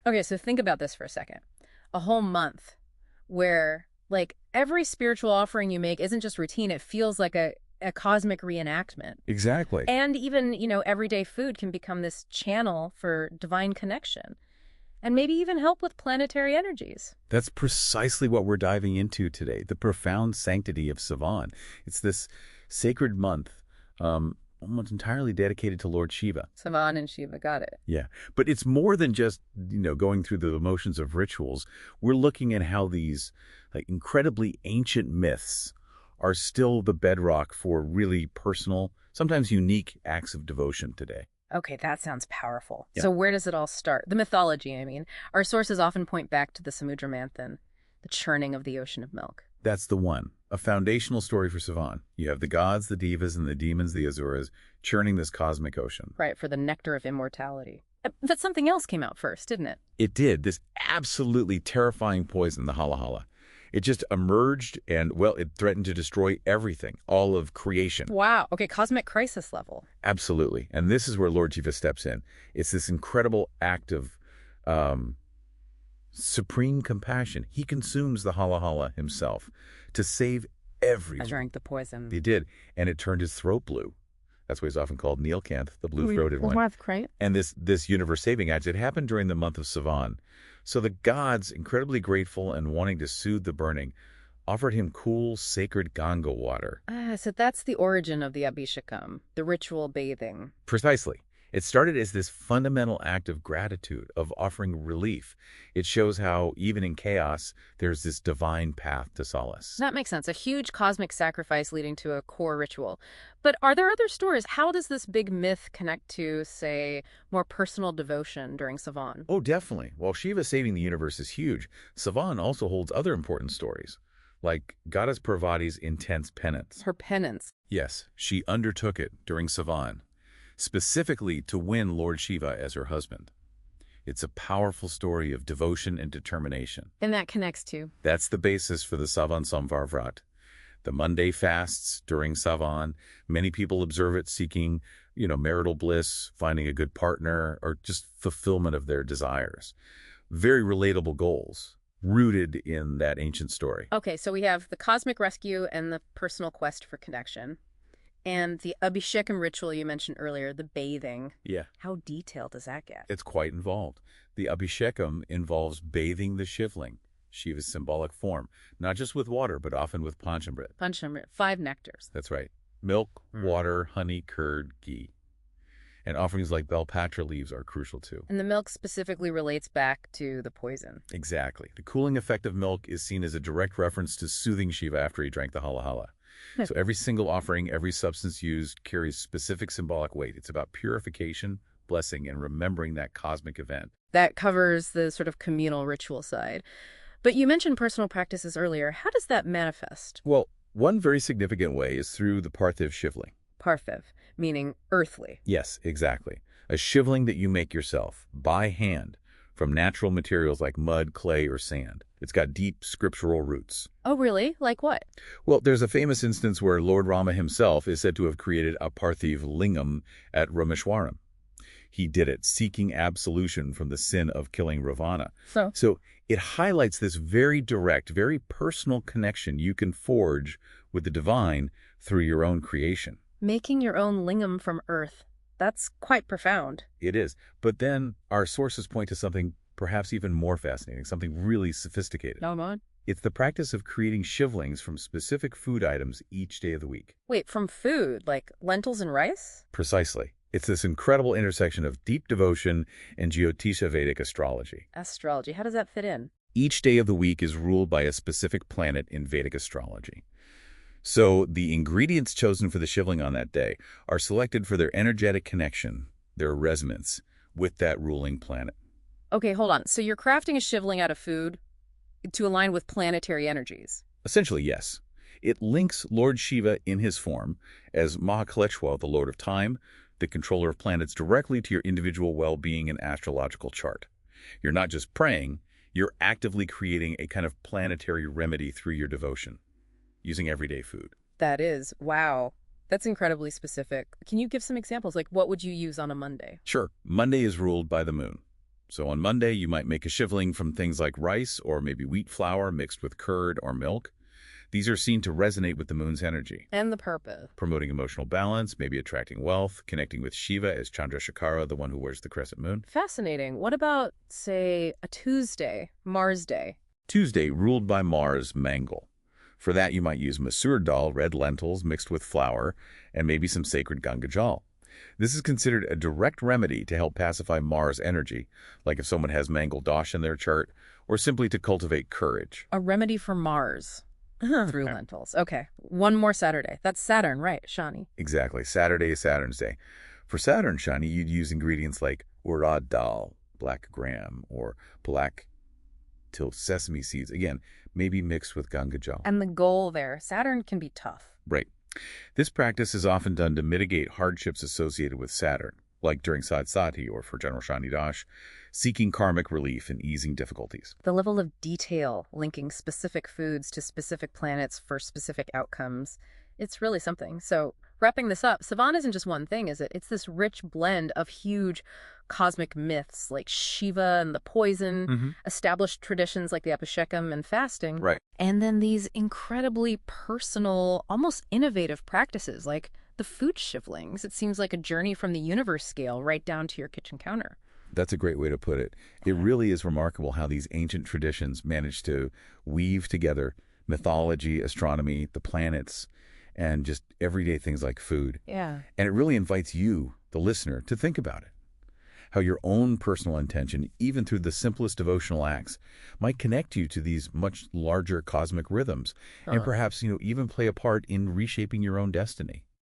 Okay, so think about this for a second. A whole month where, like, every spiritual offering you make isn't just routine, it feels like a cosmic reenactment. Exactly. And even, everyday food can become this channel for divine connection and maybe even help with planetary energies. That's precisely what we're diving into today, the profound sanctity of Savan. It's this sacred month, almost entirely dedicated to Lord Shiva. Savan and Shiva, got it. Yeah, but it's more than just, going through the motions of rituals. We're looking at how these incredibly ancient myths are still the bedrock for really personal, sometimes unique acts of devotion today. Okay, that sounds powerful. Yeah. So where does it all start? The mythology, I mean. Our sources often point back to the Samudra Manthan, the churning of the ocean of milk. That's the one. A foundational story for Savan. You have the gods, the devas, and the demons, the asuras, churning this cosmic ocean. Right, for the nectar of immortality. But something else came out first, didn't it? It did. This absolutely terrifying poison, the hala hala. It just emerged and, well, it threatened to destroy everything, all of creation. Wow. Okay, cosmic crisis level. Absolutely. And this is where Lord Shiva steps in. It's this incredible act of supreme compassion. He consumes the hala hala himself to save everyone. I drank the poison. He did. And it turned his throat blue. That's why he's often called Neelkanth, the blue-throated one. Right? And this universe-saving act, it happened during the month of Savan. So the gods, incredibly grateful and wanting to soothe the burning, offered him cool, sacred Ganga water. So that's the origin of the Abhishekam, the ritual bathing. Precisely. It started as this fundamental act of gratitude, of offering relief. It shows how, even in chaos, there's this divine path to solace. That makes sense. A huge cosmic sacrifice leading to a core ritual. But are there other stories? How does this big myth connect to, say, more personal devotion during Savan? Oh, definitely. While Shiva saving the universe is huge, Savan also holds other important stories, like Goddess Parvati's intense penance. Her penance. Yes, she undertook it during Savan, specifically to win Lord Shiva as her husband. It's a powerful story of devotion and determination. And that connects to? That's the basis for the Savan Samvar Vrat. The Monday fasts during Savan, many people observe it seeking, marital bliss, finding a good partner, or just fulfillment of their desires. Very relatable goals, rooted in that ancient story. Okay, so we have the cosmic rescue and the personal quest for connection. And the Abhishekam ritual you mentioned earlier, the bathing. Yeah. How detailed does that get? It's quite involved. The Abhishekam involves bathing the shivling, Shiva's symbolic form, not just with water, but often with panchamrit. Panchamrit, 5 nectars. That's right. Milk, water, honey, curd, ghee. And offerings like Belpatra leaves are crucial too. And the milk specifically relates back to the poison. Exactly. The cooling effect of milk is seen as a direct reference to soothing Shiva after he drank the hala hala. So every single offering, every substance used carries specific symbolic weight. It's about purification, blessing, and remembering that cosmic event. That covers the sort of communal ritual side. But you mentioned personal practices earlier. How does that manifest? Well, one very significant way is through the Parthiv shivling. Parthiv, meaning earthly. Yes, exactly. A shivling that you make yourself, by hand, from natural materials like mud, clay, or sand. It's got deep scriptural roots. Oh, really? Like what? Well, there's a famous instance where Lord Rama himself is said to have created a Parthiv lingam at Rameshwaram. He did it, seeking absolution from the sin of killing Ravana. So it highlights this very direct, very personal connection you can forge with the divine through your own creation. Making your own lingam from earth. That's quite profound. It is. But then our sources point to something perhaps even more fascinating, something really sophisticated. No, man. It's the practice of creating shivlings from specific food items each day of the week. Wait, from food, like lentils and rice? Precisely. It's this incredible intersection of deep devotion and Jyotisha Vedic astrology. Astrology, how does that fit in? Each day of the week is ruled by a specific planet in Vedic astrology. So the ingredients chosen for the shivling on that day are selected for their energetic connection, their resonance, with that ruling planet. Okay, hold on. So you're crafting a shivling out of food to align with planetary energies? Essentially, yes. It links Lord Shiva in his form as Mahakaleshwa, the Lord of Time, the controller of planets, directly to your individual well-being and astrological chart. You're not just praying, you're actively creating a kind of planetary remedy through your devotion, using everyday food. That is. Wow. That's incredibly specific. Can you give some examples? Like, what would you use on a Monday? Sure. Monday is ruled by the moon. So on Monday, you might make a shivling from things like rice or maybe wheat flour mixed with curd or milk. These are seen to resonate with the moon's energy. And the purpose. Promoting emotional balance, maybe attracting wealth, connecting with Shiva as Chandrasekhara, the one who wears the crescent moon. Fascinating. What about, say, a Tuesday, Mars Day? Tuesday, ruled by Mars, Mangal. For that, you might use masoor dal, red lentils mixed with flour, and maybe some sacred Ganga Jal. This is considered a direct remedy to help pacify Mars energy, like if someone has Mangal dosh in their chart, or simply to cultivate courage. A remedy for Mars. Through lentils. Okay. One more Saturday. That's Saturn, right, Shani? Exactly. Saturday is Saturn's day. For Saturn, Shani, you'd use ingredients like urad dal, black gram, or black till sesame seeds. Again, maybe mixed with Ganga Jal. And the goal there, Saturn can be tough. Right. This practice is often done to mitigate hardships associated with Saturn, like during Sad Sati or for General Shani Dash, seeking karmic relief and easing difficulties. The level of detail linking specific foods to specific planets for specific outcomes, it's really something. So wrapping this up, Savan isn't just one thing, is it? It's this rich blend of huge cosmic myths like Shiva and the poison, established traditions like the Abhishekam and fasting, Right. and then these incredibly personal, almost innovative practices like the food shivlings. It seems like a journey from the universe scale right down to your kitchen counter. That's a great way to put it. It really is remarkable how these ancient traditions managed to weave together mythology, astronomy, the planets, and just everyday things like food. Yeah. And it really invites you, the listener, to think about it. How your own personal intention, even through the simplest devotional acts, might connect you to these much larger cosmic rhythms and perhaps, even play a part in reshaping your own destiny.